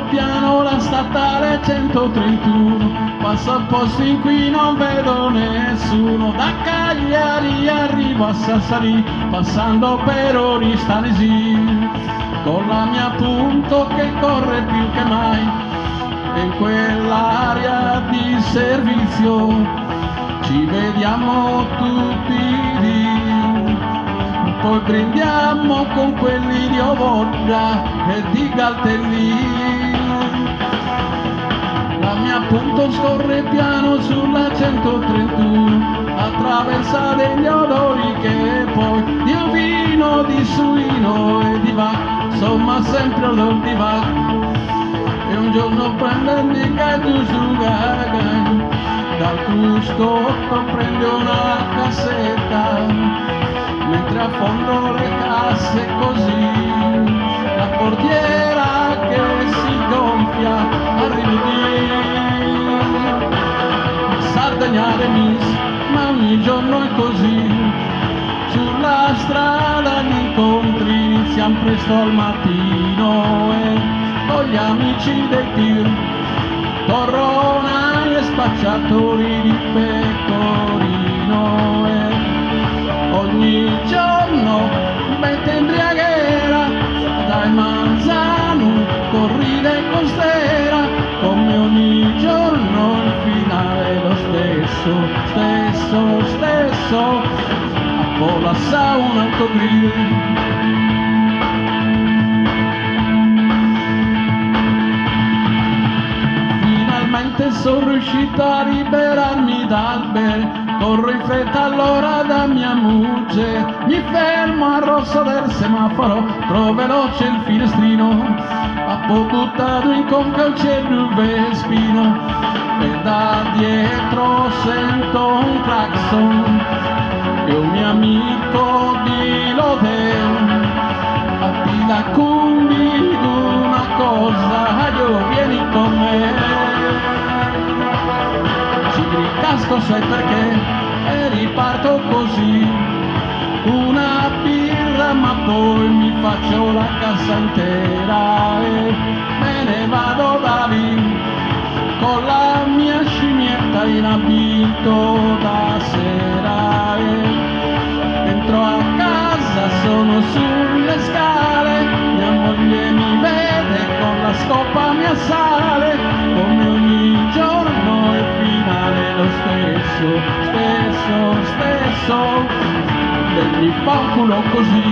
piano la statale 131, passo a posti in cui non vedo nessuno. Da Cagliari arrivo a Sassari, passando per Oristanesi, con la mia Punto che corre più che mai, e in quell'area di servizio ci vediamo tutti lì. Poi prendiamo con quelli di Ovodda e di Galtellì. La mia Punto scorre piano sulla 131, attraversa degli odori che poi di ovino, di suino e di vacca, insomma sempre odor di vacca. E un giorno prende indica giù su Gaga, dal cruscotto prende una cassetta, mentre affondo le casse così, la portiera che si gonfia arriva di Sardagnare Miss, ma ogni giorno è così. Sulla strada gli incontri iniziano presto al mattino e con gli amici del tir, torronai e spacciatori di pecorino, e ogni giorno mette imbriaghera dai Manzano, corride costera, come ogni giorno il finale è lo stesso, a Polassa un autogrill. Sono riuscito a liberarmi dal bere, corro in fretta allora da mia moglie, mi fermo al rosso del semaforo, trovo veloce il finestrino, ha buttato in conca il vespino, e da dietro sento un clacson, e un mio amico di Lodeo, a ti da cumbi una cosa, io vieni con me. Casco sai perché e riparto così, una birra ma poi mi faccio la cassa intera e me ne vado da lì con la mia scimmietta in abito da sera, e dentro a casa sono sulle scale, mia moglie mi vede con la scopa mi assale, come ogni giorno è finale lo stesso, e mi fa un culo così.